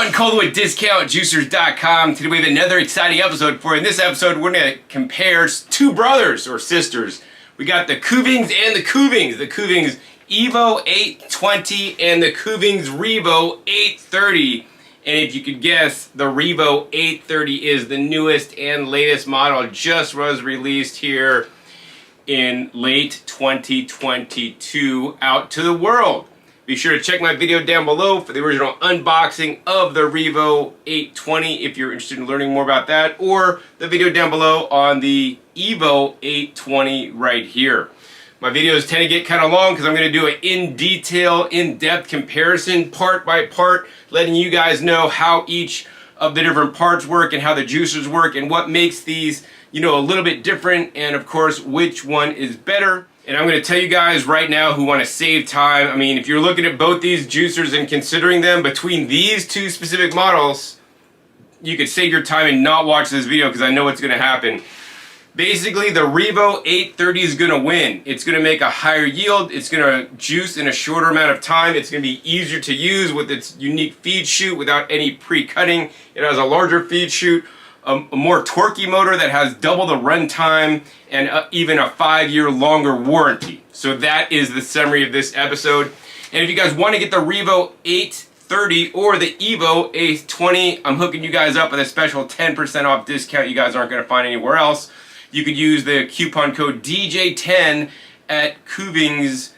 Sean Cole with DiscountJuicers.com. Today we have another exciting episode for you. In this episode, we're going to compare two brothers or sisters. We got the Kuvings and the Kuvings EVO820 and the Kuvings REVO830. And if you could guess, the REVO830 is the newest and latest model. Just was released here in late 2022 out to the world. Be sure to check my video down below for the original unboxing of the REVO820 if you're interested in learning more about that, or the video down below on the EVO820 right here. My videos tend to get kind of long because I'm going to do an in-depth comparison part by part, letting you guys know how each of the different parts work and how the juicers work and what makes these, you know, a little bit different, and of course which one is better. And I'm going to tell you guys right now who want to save time. I mean, if you're looking at both these juicers and considering them between these two specific models, you could save your time and not watch this video because I know what's going to happen. Basically, the REVO830 is going to win. It's going to make a higher yield. It's going to juice in a shorter amount of time. It's going to be easier to use with its unique feed chute without any pre-cutting. It has a larger feed chute, a more torquey motor that has double the run time, and even a 5-year longer warranty. So that is the summary of this episode. And if you guys want to get the REVO830 or the EVO820, I'm hooking you guys up with a special 10% off discount you guys aren't going to find anywhere else. You could use the coupon code DJ10 at Kuvings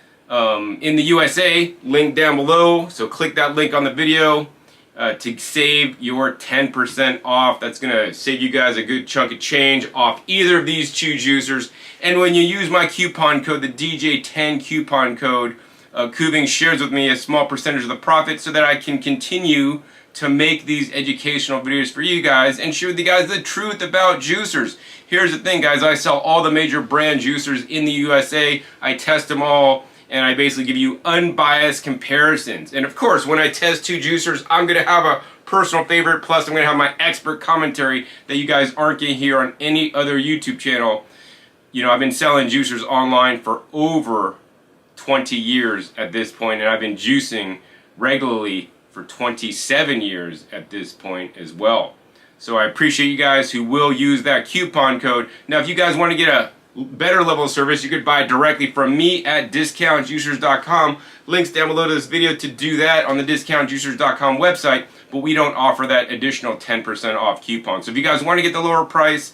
in the USA, link down below. So click that link on the video to save your 10% off. That's going to save you guys a good chunk of change off either of these two juicers. And when you use my coupon code, the DJ10 coupon code, Kuvings shares with me a small percentage of the profit so that I can continue to make these educational videos for you guys and share with you guys the truth about juicers. Here's the thing, guys. I sell all the major brand juicers in the USA. I test them all, and I basically give you unbiased comparisons. And of course, when I test two juicers, I'm going to have a personal favorite, plus I'm going to have my expert commentary that you guys aren't going to hear on any other YouTube channel. You know, I've been selling juicers online for over 20 years at this point, and I've been juicing regularly for 27 years at this point as well. So I appreciate you guys who will use that coupon code. Now, if you guys want to get a better level of service, you could buy directly from me at DiscountJuicers.com. Links down below to this video to do that on the DiscountJuicers.com website, but we don't offer that additional 10% off coupon. So if you guys want to get the lower price,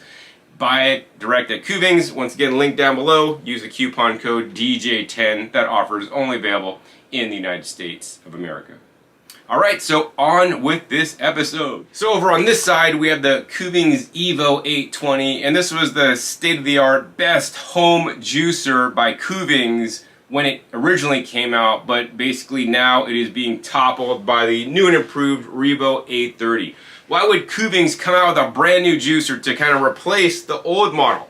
buy it direct at Kuvings. Once again, link down below. Use the coupon code DJ10. That offer is only available in the United States of America. Alright, so on with this episode. So over on this side, we have the Kuvings EVO820, and this was the state-of-the-art best home juicer by Kuvings when it originally came out, but basically now it is being toppled by the new and improved REVO830. Why would Kuvings come out with a brand new juicer to kind of replace the old model?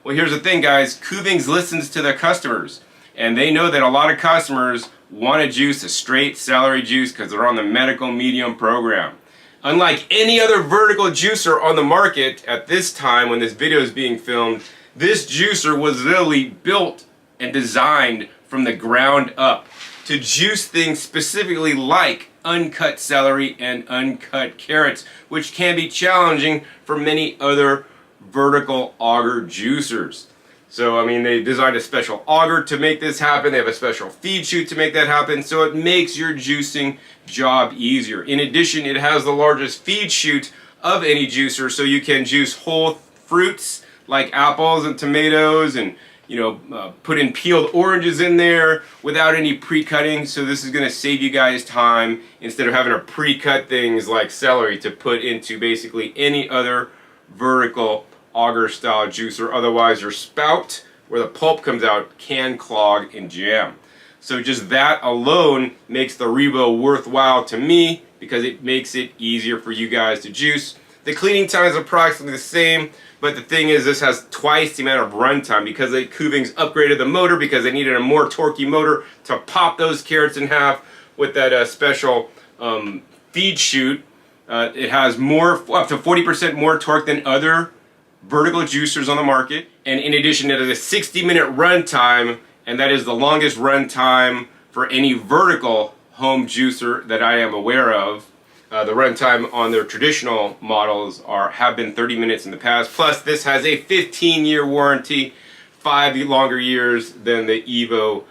Well, here's the thing, guys. Kuvings listens to their customers, and they know that a lot of customers want to juice a straight celery juice because they're on the medical medium program. Unlike any other vertical juicer on the market at this time when this video is being filmed, this juicer was literally built and designed from the ground up to juice things specifically like uncut celery and uncut carrots, which can be challenging for many other vertical auger juicers. So, I mean, they designed a special auger to make this happen. They have a special feed chute to make that happen. So it makes your juicing job easier. In addition, it has the largest feed chute of any juicer. So you can juice whole fruits like apples and tomatoes and, you know, put in peeled oranges in there without any pre-cutting. So this is going to save you guys time instead of having to pre-cut things like celery to put into basically any other vertical auger style juicer. Otherwise your spout where the pulp comes out can clog and jam. So just that alone makes the Revo worthwhile to me because it makes it easier for you guys to juice. The cleaning time is approximately the same, but the thing is this has twice the amount of run time because Kuvings upgraded the motor because they needed a more torquey motor to pop those carrots in half with that special feed chute. It has more, up to 40% more torque than other vertical juicers on the market, and in addition it has a 60-minute run time, and that is the longest run time for any vertical home juicer that I am aware of. The runtime on their traditional models have been 30 minutes in the past. Plus, this has a 15-year warranty, 5 longer years than the EVO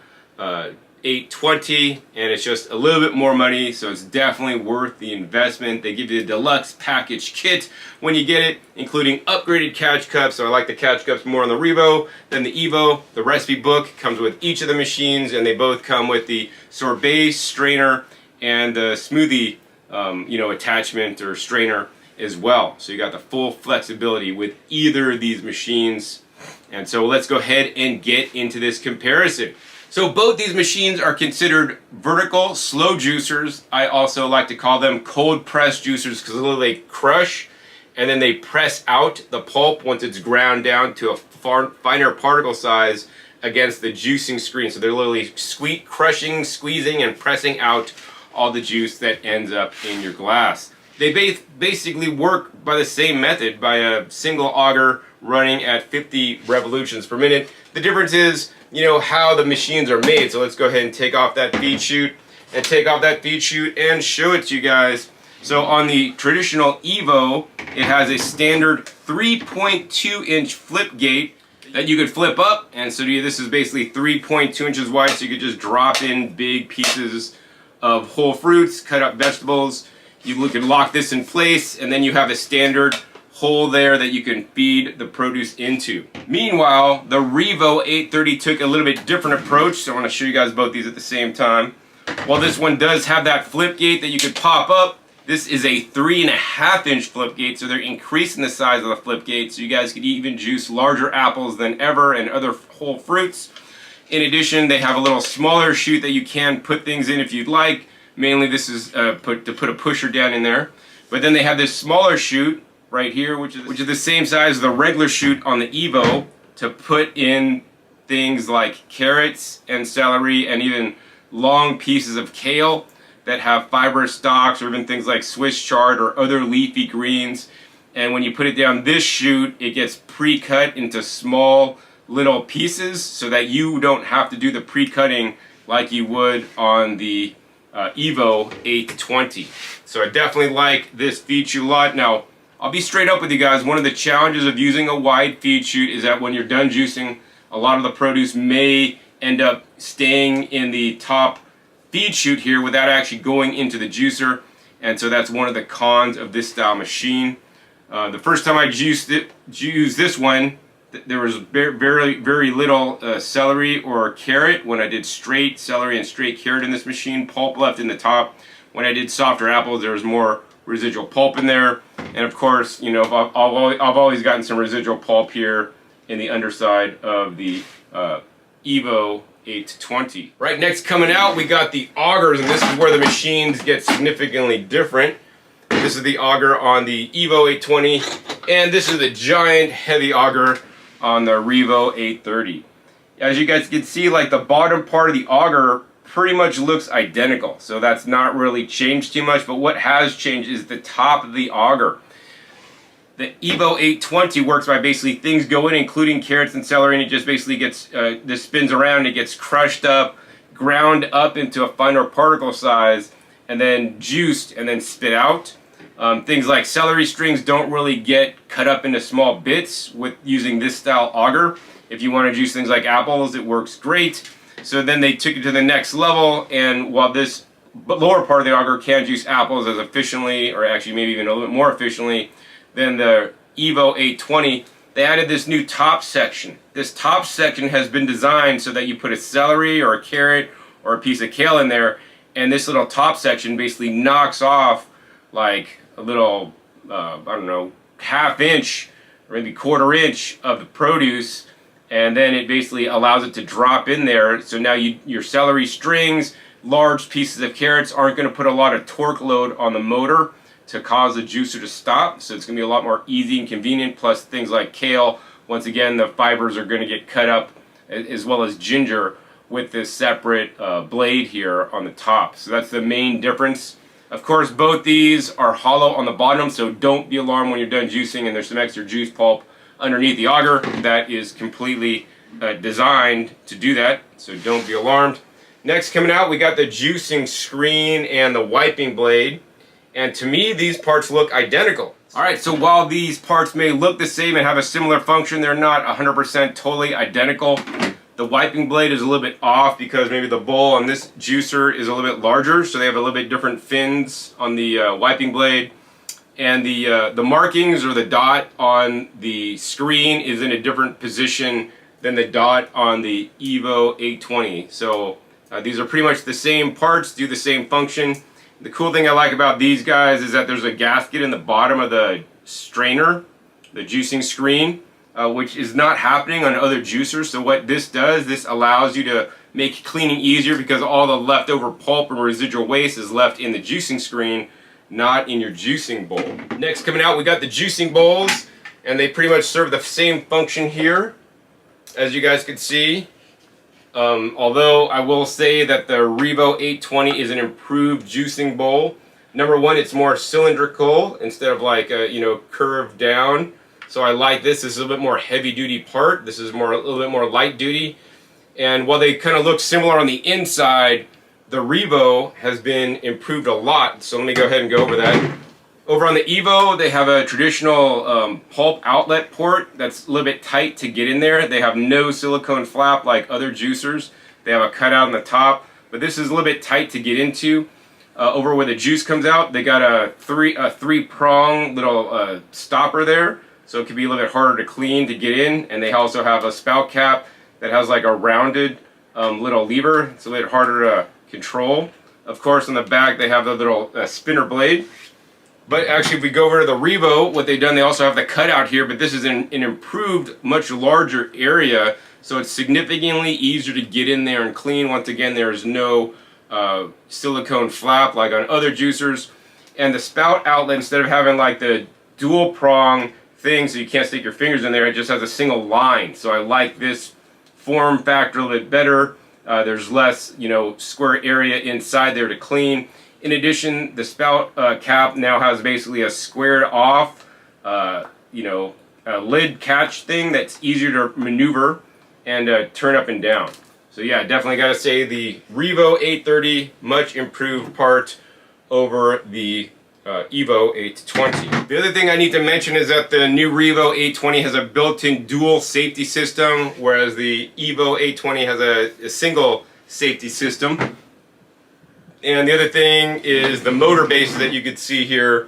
820, and it's just a little bit more money, so it's definitely worth the investment. They give you a deluxe package kit when you get it, including upgraded catch cups. So I like the catch cups more on the Revo than the Evo. The recipe book comes with each of the machines, and they both come with the sorbet strainer and the smoothie attachment or strainer as well. So you got the full flexibility with either of these machines. And so let's go ahead and get into this comparison. So both these machines are considered vertical slow juicers. I also like to call them cold press juicers because they crush and then they press out the pulp once it's ground down to a finer particle size against the juicing screen. So they're literally crushing, squeezing, and pressing out all the juice that ends up in your glass. They basically work by the same method, by a single auger running at 50 revolutions per minute. The difference is, how the machines are made. So let's go ahead and take off that feed chute and show it to you guys. So on the traditional Evo, it has a standard 3.2-inch flip gate that you could flip up, and so this is basically 3.2 inches wide, so you could just drop in big pieces of whole fruits, cut up vegetables. You can lock this in place, and then you have a standard hole there that you can feed the produce into. Meanwhile, the Revo 830 took a little bit different approach, so I want to show you guys both these at the same time. While this one does have that flip gate that you could pop up, this is a 3.5-inch flip gate, so they're increasing the size of the flip gate, so you guys could even juice larger apples than ever and other whole fruits. In addition, they have a little smaller chute that you can put things in if you'd like. Mainly this is to put a pusher down in there. But then they have this smaller chute right here, which is the same size as the regular chute on the Evo, to put in things like carrots and celery and even long pieces of kale that have fibrous stalks, or even things like Swiss chard or other leafy greens. And when you put it down this chute, it gets pre-cut into small little pieces so that you don't have to do the pre-cutting like you would on the EVO 820. So I definitely like this feed chute a lot. Now, I'll be straight up with you guys. One of the challenges of using a wide feed chute is that when you're done juicing, a lot of the produce may end up staying in the top feed chute here without actually going into the juicer. And so that's one of the cons of this style machine. The first time I used this one, there was very little celery or carrot when I did straight celery and straight carrot in this machine. Pulp left in the top. When I did softer apples, there was more residual pulp in there. And of course, I've always gotten some residual pulp here in the underside of the EVO 820. Right, next coming out, we got the augers, and this is where the machines get significantly different. This is the auger on the EVO 820, and this is the giant heavy auger on the Revo 830. As you guys can see, like the bottom part of the auger pretty much looks identical, so that's not really changed too much, but what has changed is the top of the auger. The EVO 820 works by basically things go in, including carrots and celery, and it just basically gets, this spins around, it gets crushed up, ground up into a finer particle size, and then juiced and then spit out. Things like celery strings don't really get cut up into small bits with using this style auger. If you want to juice things like apples, it works great. So then they took it to the next level, and while this lower part of the auger can juice apples as efficiently, or actually maybe even a little bit more efficiently than the EVO 820, they added this new top section. This top section has been designed so that you put a celery or a carrot or a piece of kale in there, and this little top section basically knocks off like a little, I don't know, half-inch or maybe quarter-inch of the produce, and then it basically allows it to drop in there. So now your celery strings, large pieces of carrots aren't going to put a lot of torque load on the motor to cause the juicer to stop. So it's going to be a lot more easy and convenient. Plus things like kale, once again, the fibers are going to get cut up, as well as ginger, with this separate blade here on the top. So that's the main difference. Of course, both these are hollow on the bottom, so don't be alarmed when you're done juicing and there's some extra juice pulp underneath the auger. That is completely designed to do that, so don't be alarmed. Next coming out, we got the juicing screen and the wiping blade. And to me, these parts look identical. Alright, so while these parts may look the same and have a similar function, they're not 100% totally identical. The wiping blade is a little bit off because maybe the bowl on this juicer is a little bit larger, so they have a little bit different fins on the wiping blade. And the markings or the dot on the screen is in a different position than the dot on the EVO820. So these are pretty much the same parts, do the same function. The cool thing I like about these guys is that there's a gasket in the bottom of the strainer, the juicing screen, which is not happening on other juicers. So what this does, this allows you to make cleaning easier because all the leftover pulp and residual waste is left in the juicing screen, not in your juicing bowl. Next coming out, we got the juicing bowls, and they pretty much serve the same function here, as you guys can see. Although I will say that the REVO820 is an improved juicing bowl. Number one, it's more cylindrical instead of like curved down. So I like this. This is a little bit more heavy duty part. This is a little bit more light duty. And while they kind of look similar on the inside, the Revo has been improved a lot. So let me go ahead and go over that. Over on the Evo, they have a traditional pulp outlet port that's a little bit tight to get in there. They have no silicone flap like other juicers. They have a cutout on the top, but this is a little bit tight to get into. Over where the juice comes out, they got a three-prong little stopper there, so it can be a little bit harder to clean to get in. And they also have a spout cap that has like a rounded little lever. It's a little bit harder to control. Of course, on the back, they have the little spinner blade. But actually, if we go over to the Revo, what they've done, they also have the cutout here, but this is an improved, much larger area, so it's significantly easier to get in there and clean. Once again, there is no silicone flap like on other juicers. And the spout outlet, instead of having like the dual prong thing so you can't stick your fingers in there, it just has a single line. So I like this form factor a little bit better. There's less, square area inside there to clean. In addition, the spout cap now has basically a squared off, a lid catch thing that's easier to maneuver and turn up and down. So yeah, definitely got to say the REVO830, much improved part over the EVO820. The other thing I need to mention is that the new REVO820 has a built-in dual safety system, whereas the EVO820 has a single safety system. And the other thing is the motor base that you could see here.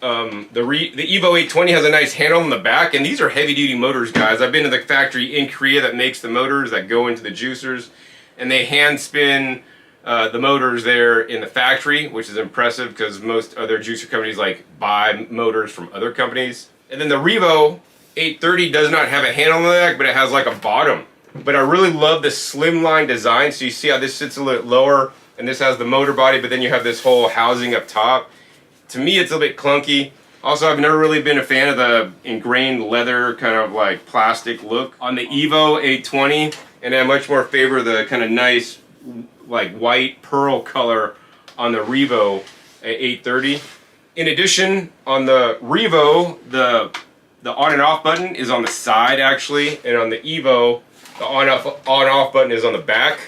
The EVO820 has a nice handle on the back, and these are heavy-duty motors, guys. I've been to the factory in Korea that makes the motors that go into the juicers, and they hand spin the motors there in the factory, which is impressive because most other juicer companies buy motors from other companies. And then the REVO830 does not have a handle on the back, but it has like a bottom. But I really love the slimline design. So you see how this sits a little lower, and this has the motor body, but then you have this whole housing up top. To me, it's a bit clunky. Also, I've never really been a fan of the ingrained leather kind of like plastic look on the EVO820, and I much more favor the kind of nice like white pearl color on the REVO830. In addition, on the Revo, the on and off button is on the side actually, and on the Evo, the on off button is on the back.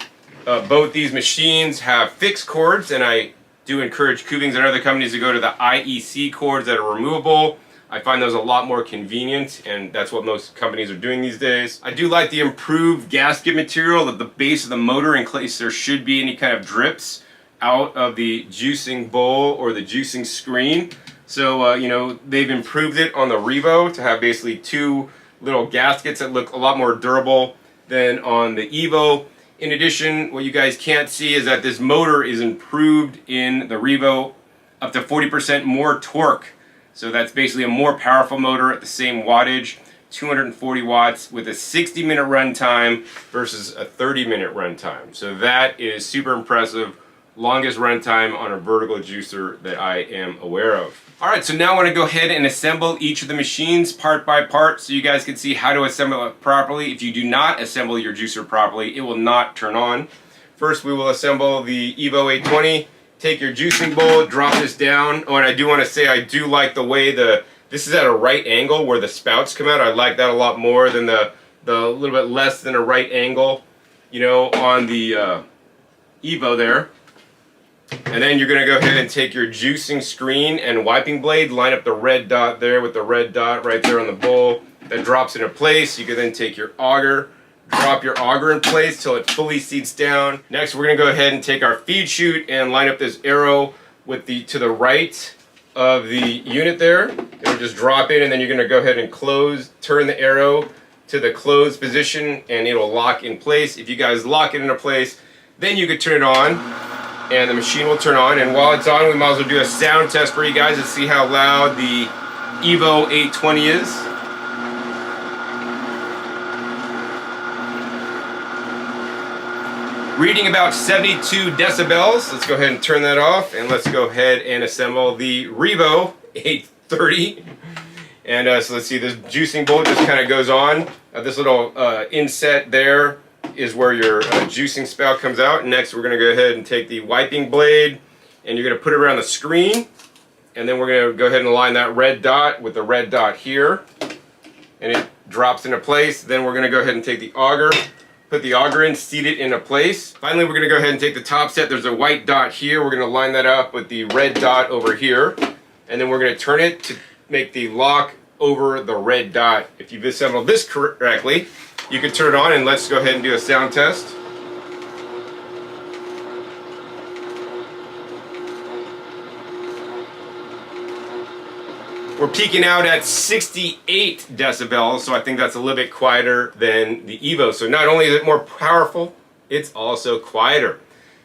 Both these machines have fixed cords, and I do encourage Kuvings and other companies to go to the IEC cords that are removable. I find those a lot more convenient, and that's what most companies are doing these days. I do like the improved gasket material at the base of the motor in case there should be any kind of drips out of the juicing bowl or the juicing screen. So, they've improved it on the Revo to have basically two little gaskets that look a lot more durable than on the Evo. In addition, what you guys can't see is that this motor is improved in the Revo up to 40% more torque. So that's basically a more powerful motor at the same wattage, 240 watts with a 60-minute runtime versus a 30-minute runtime. So that is super impressive. Longest runtime on a vertical juicer that I am aware of. Alright, so now I want to go ahead and assemble each of the machines part by part so you guys can see how to assemble it properly. If you do not assemble your juicer properly, it will not turn on. First, we will assemble the EVO820. Take your juicing bowl, drop this down. Oh, and I do want to say I do like the way this is at a right angle where the spouts come out. I like that a lot more than the little bit less than a right angle, on the Evo there. And then you're going to go ahead and take your juicing screen and wiping blade, line up the red dot there with the red dot right there on the bowl. That drops into place. You can then take your auger, drop your auger in place till it fully seats down. Next, we're going to go ahead and take our feed chute and line up this arrow with to the right of the unit there. It'll just drop in, and then you're going to go ahead and turn the arrow to the closed position, and it'll lock in place. If you guys lock it into place, then you could turn it on, and the machine will turn on. And while it's on, we might as well do a sound test for you guys to see how loud the EVO820 is. Reading about 72 decibels. Let's go ahead and turn that off, and let's go ahead and assemble the REVO830. And so let's see, this juicing bolt just kind of goes on. This little inset there is where your juicing spout comes out. Next, we're going to go ahead and take the wiping blade, and you're going to put it around the screen. And then we're going to go ahead and align that red dot with the red dot here. And it drops into place. Then we're going to go ahead and take the auger, put the auger in, seat it into place. Finally, we're going to go ahead and take the top set. There's a white dot here. We're going to line that up with the red dot over here. And then we're going to turn it to make the lock over the red dot. If you've assembled this correctly, you can turn it on, and let's go ahead and do a sound test. We're peaking out at 68 decibels, so I think that's a little bit quieter than the Evo. So not only is it more powerful, it's also quieter.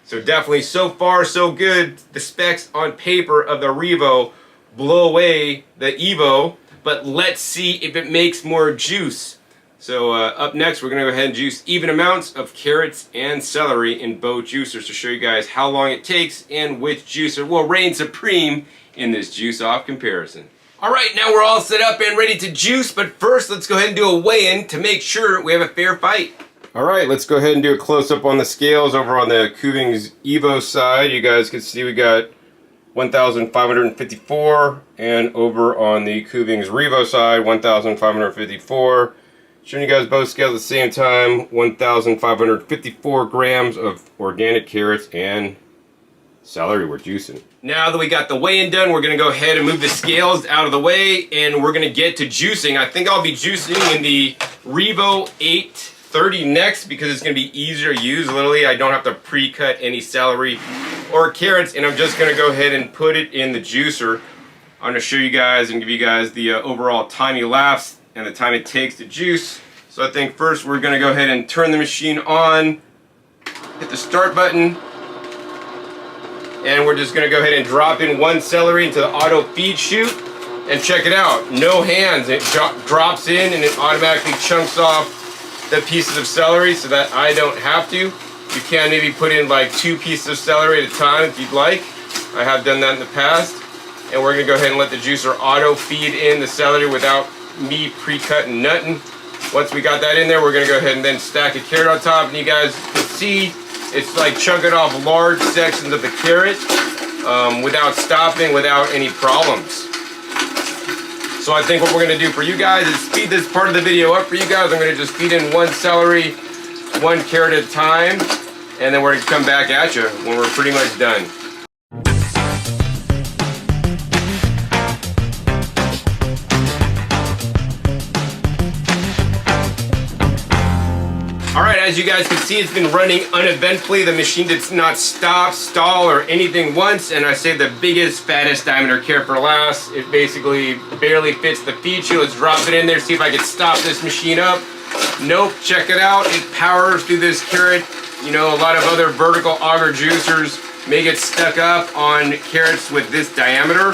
So definitely, so far so good. The specs on paper of the Revo blow away the Evo, but let's see if it makes more juice. So up next, we're going to go ahead and juice even amounts of carrots and celery in both juicers to show you guys how long it takes and which juicer will reign supreme in this juice off comparison. All right, now we're all set up and ready to juice, but first let's go ahead and do a weigh-in to make sure we have a fair fight. All right, let's go ahead and do a close-up on the scales over on the Kuvings Evo side. You guys can see we got 1,554, and over on the Kuvings REVO side, 1,554. Showing you guys both scales at the same time, 1,554 grams of organic carrots and celery we're juicing. Now that we got the weigh-in done, we're going to go ahead and move the scales out of the way, and we're going to get to juicing. I think I'll be juicing in the REVO830 next because it's going to be easier to use. Literally, I don't have to pre-cut any celery or carrots, and I'm just going to go ahead and put it in the juicer. I'm going to show you guys and give you guys the overall time elapsed and the time it takes to juice. So I think first we're going to go ahead and turn the machine on, hit the start button, and we're just going to go ahead and drop in one celery into the auto feed chute, and check it out, no hands. It drops in and it automatically chunks off the pieces of celery so that I don't have to. You can maybe put in like 2 pieces of celery at a time if you'd like. I have done that in the past. And we're going to go ahead and let the juicer auto feed in the celery without me pre-cutting nothing. Once we got that in there, we're going to go ahead and then stack a carrot on top, and you guys can see it's like chunking off large sections of the carrot without stopping, without any problems. So I think what we're going to do for you guys is speed this part of the video up for you guys. I'm going to just feed in 1 celery, 1 carrot at a time, and then we're going to come back at you when we're pretty much done. Alright, as you guys can see, it's been running uneventfully. The machine did not stop, stall, or anything once, and I saved the biggest, fattest diameter carrot for last. It basically barely fits the feed chute. Let's drop it in there, see if I can stop this machine up. Nope, check it out. It powers through this carrot. You know, a lot of other vertical auger juicers may get stuck up on carrots with this diameter,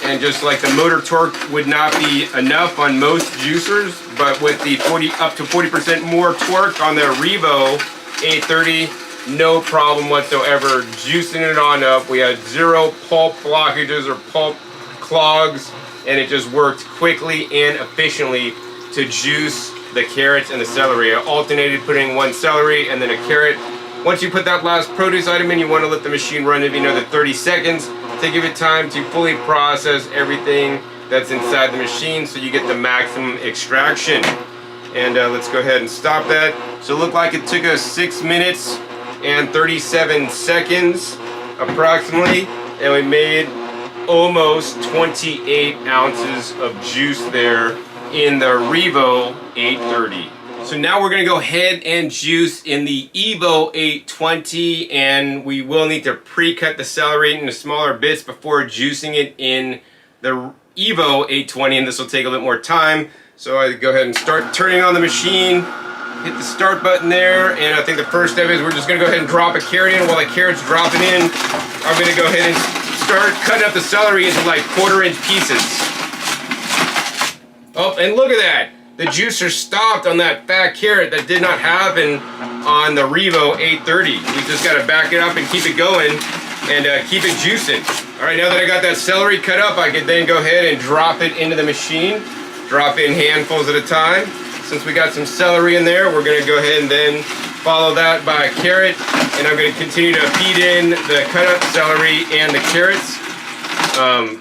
and just like the motor torque would not be enough on most juicers, but with the up to 40% more torque on the REVO830, no problem whatsoever juicing it on up. We had 0 pulp blockages or pulp clogs, and it just worked quickly and efficiently to juice the carrots and the celery. I alternated putting 1 celery and then a carrot. Once you put that last produce item in, you want to let the machine run maybe another 30 seconds to give it time to fully process everything that's inside the machine so you get the maximum extraction. And let's go ahead and stop that. So it looked like it took us 6 minutes and 37 seconds. approximately, and we made almost 28 ounces of juice there in the Revo 830. So now we're gonna go ahead and juice in the Evo 820, and we will need to pre-cut the celery into smaller bits before juicing it in the Evo 820, and this will take a little more time. So I go ahead and start turning on the machine, hit the start button there, and I think the first step is we're just gonna go ahead and drop a carrot in. While the carrot's dropping in, I'm gonna go ahead and start cutting up the celery into like 1/4-inch pieces. Oh, and look at that! The juicer stopped on that fat carrot. That did not happen on the Revo 830. We just gotta back it up and keep it going and keep it juicing. All right, now that I got that celery cut up, I can then go ahead and drop it into the machine. Drop in handfuls at a time. Since we got some celery in there, we're gonna go ahead and then follow that by a carrot, and I'm gonna continue to feed in the cut up celery and the carrots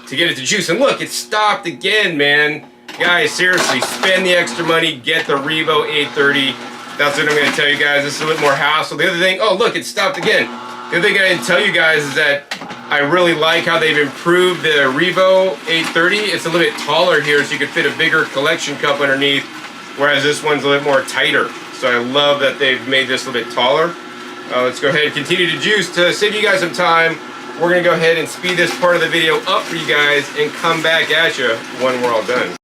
to get it to juice. And look, it stopped again, man. Guys, seriously, spend the extra money, get the Revo 830. That's what I'm gonna tell you guys. This is a little more hassle. The other thing, oh look, it stopped again. The other thing I didn't tell you guys is that I really like how they've improved the Revo 830. It's a little bit taller here, so you can fit a bigger collection cup underneath, whereas this one's a little bit more tighter. So I love that they've made this a little bit taller. Let's go ahead and continue to juice. To save you guys some time, we're gonna go ahead and speed this part of the video up for you guys and come back at you when we're all done.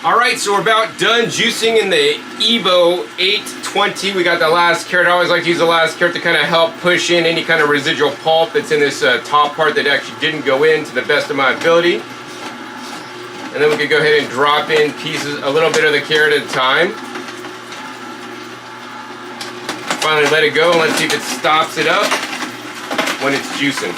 Alright, so we're about done juicing in the Evo 820. We got the last carrot. I always like to use the last carrot to kind of help push in any kind of residual pulp that's in this top part that actually didn't go in to the best of my ability. And then we could go ahead and drop in pieces, a little bit of the carrot at a time. Finally let it go, and let's see if it stops it up when it's juicing.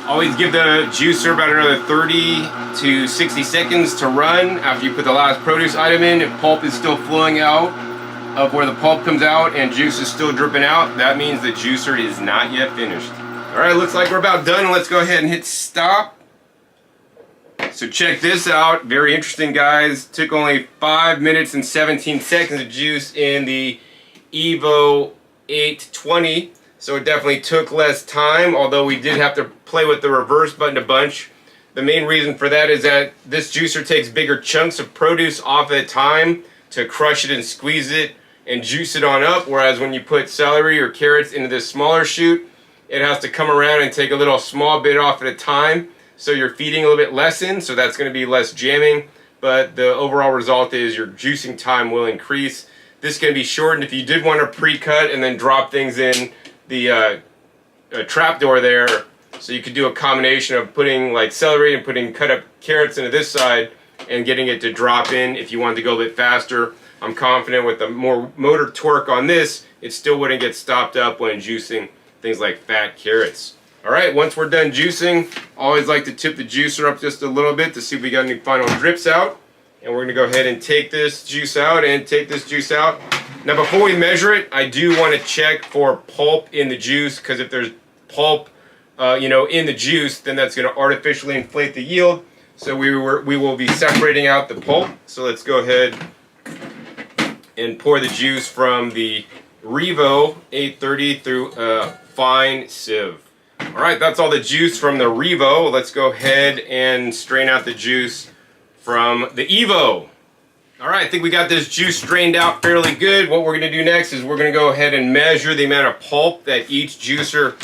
Always give the juicer about another 30 to 60 seconds to run after you put the last produce item in. If pulp is still flowing out of where the pulp comes out and juice is still dripping out, that means the juicer is not yet finished. All right, looks like we're about done. Let's go ahead and hit stop. So check this out. Very interesting, guys. Took only 5 minutes and 17 seconds to juice in the Evo 820. So it definitely took less time, although we did have to play with the reverse button a bunch. The main reason for that is that this juicer takes bigger chunks of produce off at a time to crush it and squeeze it and juice it on up, whereas when you put celery or carrots into this smaller chute, it has to come around and take a little small bit off at a time. So you're feeding a little bit less in, so that's going to be less jamming, but the overall result is your juicing time will increase. This can be shortened if you did want to pre-cut and then drop things in the trapdoor there, so you could do a combination of putting like celery and putting cut up carrots into this side and getting it to drop in if you wanted to go a bit faster. I'm confident with the more motor torque on this, it still wouldn't get stopped up when juicing things like fat carrots. Alright, once we're done juicing, I always like to tip the juicer up just a little bit to see if we got any final drips out. And we're going to go ahead and take this juice out and take this juice out. Now before we measure it, I do want to check for pulp in the juice, because if there's pulp in the juice, then that's going to artificially inflate the yield. So we will be separating out the pulp. So let's go ahead and pour the juice from the Revo 830 through a fine sieve. Alright, that's all the juice from the Revo. Let's go ahead and strain out the juice from the Evo. Alright, I think we got this juice strained out fairly good. What we're going to do next is we're going to go ahead and measure the amount of pulp that each juicer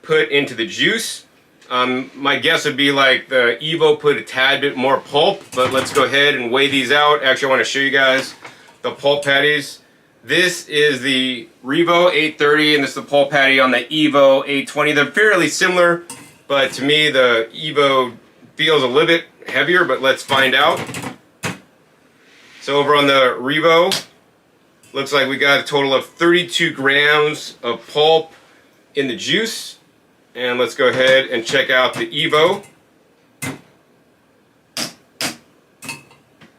put into the juice. My guess would be like the Evo put a tad bit more pulp, but let's go ahead and weigh these out. Actually, I want to show you guys the pulp patties. This is the Revo 830, and this is the pulp patty on the Evo 820. They're fairly similar, but to me the Evo feels a little bit heavier, but let's find out. So over on the Revo, looks like we got a total of 32 grams of pulp in the juice. And let's go ahead and check out the Evo.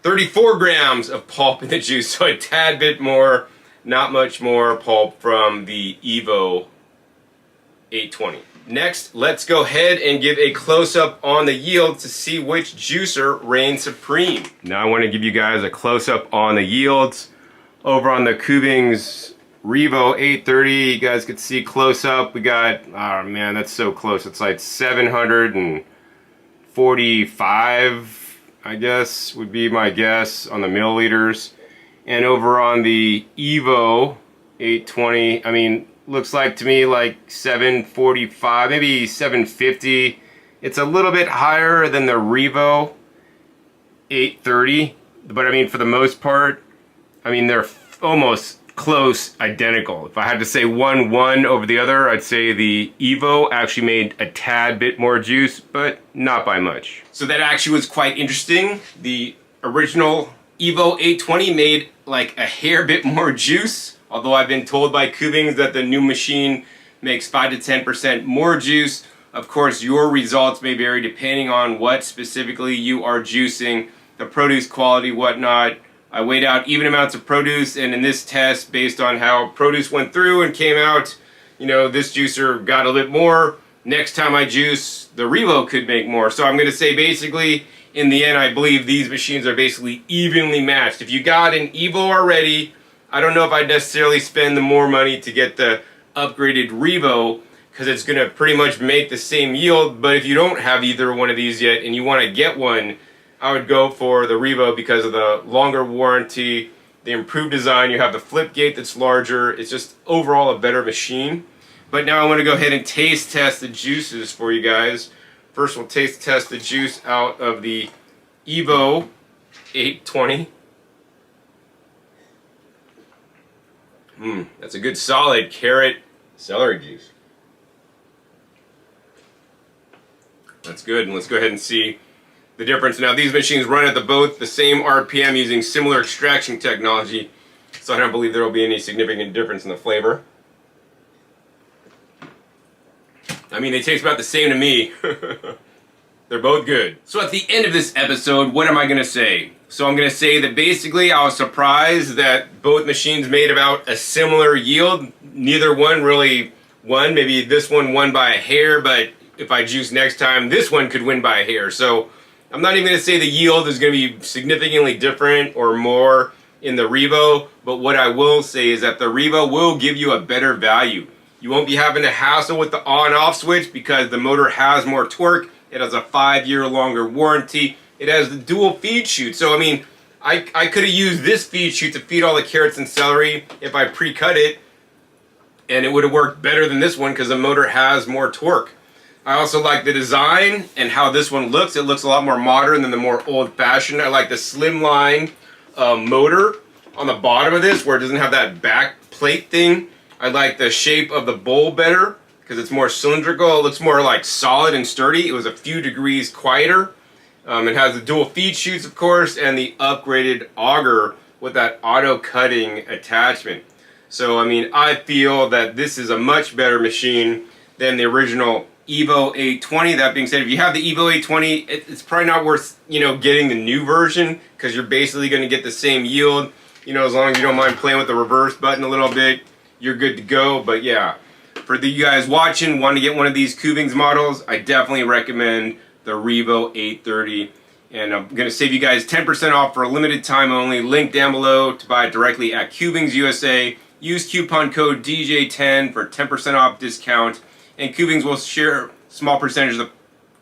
34 grams of pulp in the juice, so a tad bit more, not much more pulp from the Evo 820. Next, let's go ahead and give a close-up on the yield to see which juicer reigns supreme. Now I want to give you guys a close-up on the yields. Over on the Kuvings REVO830, you guys could see close-up. We got, oh man, that's so close. It's like 745, I guess, would be my guess on the milliliters. And over on the EVO820, I mean, looks like to me like 745, maybe 750. It's a little bit higher than the REVO830, but I mean, for the most part, I mean, they're almost close identical. If I had to say one over the other, I'd say the Evo actually made a tad bit more juice, but not by much. So that actually was quite interesting. The original EVO820 made like a hair bit more juice, although I've been told by Kuvings that the new machine makes 5 to 10% more juice. Of course, your results may vary depending on what specifically you are juicing, the produce quality, whatnot. I weighed out even amounts of produce, and in this test, based on how produce went through and came out, you know, this juicer got a little bit more. Next time I juice, the Revo could make more. So I'm going to say basically, in the end, I believe these machines are basically evenly matched. If you got an Evo already, I don't know if I'd necessarily spend the more money to get the upgraded Revo, because it's going to pretty much make the same yield. But if you don't have either one of these yet and you want to get one, I would go for the Revo because of the longer warranty, the improved design. You have the flip gate that's larger. It's just overall a better machine. But now I want to go ahead and taste test the juices for you guys. First, we'll taste test the juice out of the EVO820. That's a good solid carrot celery juice. That's good, and let's go ahead and see the difference. Now these machines run at both the same RPM using similar extraction technology, so I don't believe there will be any significant difference in the flavor. I mean, they taste about the same to me. They're both good. So at the end of this episode, what am I going to say? So I'm going to say that basically I was surprised that both machines made about a similar yield. Neither one really won. Maybe this one won by a hair, but if I juice next time, this one could win by a hair. So I'm not even going to say the yield is going to be significantly different or more in the Revo, but what I will say is that the Revo will give you a better value. You won't be having to hassle with the on-off switch because the motor has more torque. It has a 5-year longer warranty. It has the dual feed chute. So I mean, I could have used this feed chute to feed all the carrots and celery if I pre-cut it, and it would have worked better than this one because the motor has more torque. I also like the design and how this one looks. It looks a lot more modern than the more old-fashioned. I like the slimline motor on the bottom of this where it doesn't have that back plate thing. I like the shape of the bowl better because it's more cylindrical. It looks more like solid and sturdy. It was a few degrees quieter. It has the dual feed chutes, of course, and the upgraded auger with that auto cutting attachment. So, I mean, I feel that this is a much better machine than the original EVO820. That being said, if you have the EVO820, it's probably not worth, you know, getting the new version because you're basically going to get the same yield. You know, as long as you don't mind playing with the reverse button a little bit, you're good to go. But yeah, for you guys watching, want to get one of these Kuvings models, I definitely recommend the REVO830. And I'm going to save you guys 10% off for a limited time only. Link down below to buy it directly at Kuvings USA. Use coupon code DJ10 for 10% off discount. And Kuvings will share a small percentage of the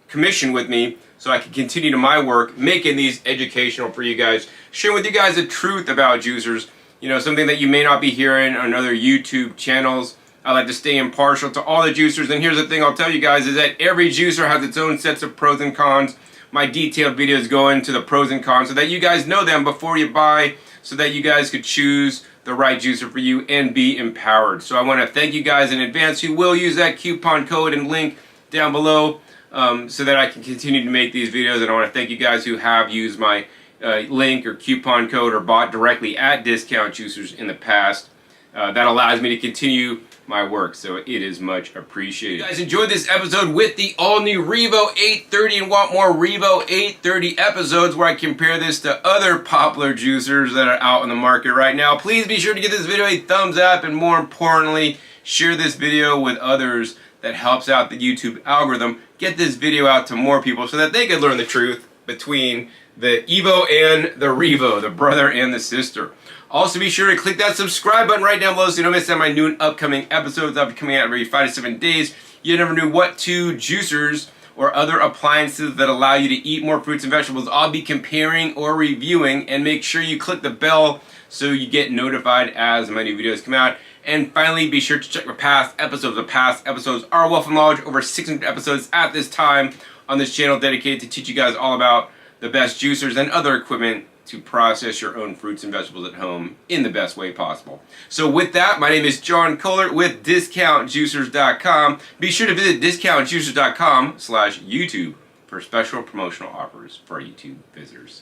commission with me so I can continue to my work making these educational for you guys, sharing with you guys the truth about juicers, you know, something that you may not be hearing on other YouTube channels. I like to stay impartial to all the juicers, and here's the thing I'll tell you guys is that every juicer has its own sets of pros and cons. My detailed videos go into the pros and cons so that you guys know them before you buy, so that you guys could choose the right juicer for you and be empowered. So I want to thank you guys in advance who will use that coupon code and link down below so that I can continue to make these videos. And I want to thank you guys who have used my link or coupon code or bought directly at Discount Juicers in the past. That allows me to continue my work, so it is much appreciated. If you guys enjoyed this episode with the all-new REVO830 and want more REVO830 episodes where I compare this to other popular juicers that are out in the market right now, please be sure to give this video a thumbs up, and more importantly, share this video with others that helps out the YouTube algorithm get this video out to more people so that they can learn the truth between the Evo and the Revo, the brother and the sister. Also, be sure to click that subscribe button right down below so you don't miss out on my new and upcoming episodes. I'll be coming out every 5 to 7 days. You never knew what two juicers or other appliances that allow you to eat more fruits and vegetables I'll be comparing or reviewing, and make sure you click the bell so you get notified as my new videos come out. And finally, be sure to check my past episodes. The past episodes are wealth of knowledge, over 600 episodes at this time on this channel dedicated to teach you guys all about the best juicers and other equipment to process your own fruits and vegetables at home in the best way possible. So with that, my name is John Kohler with DiscountJuicers.com. Be sure to visit DiscountJuicers.com/YouTube for special promotional offers for our YouTube visitors.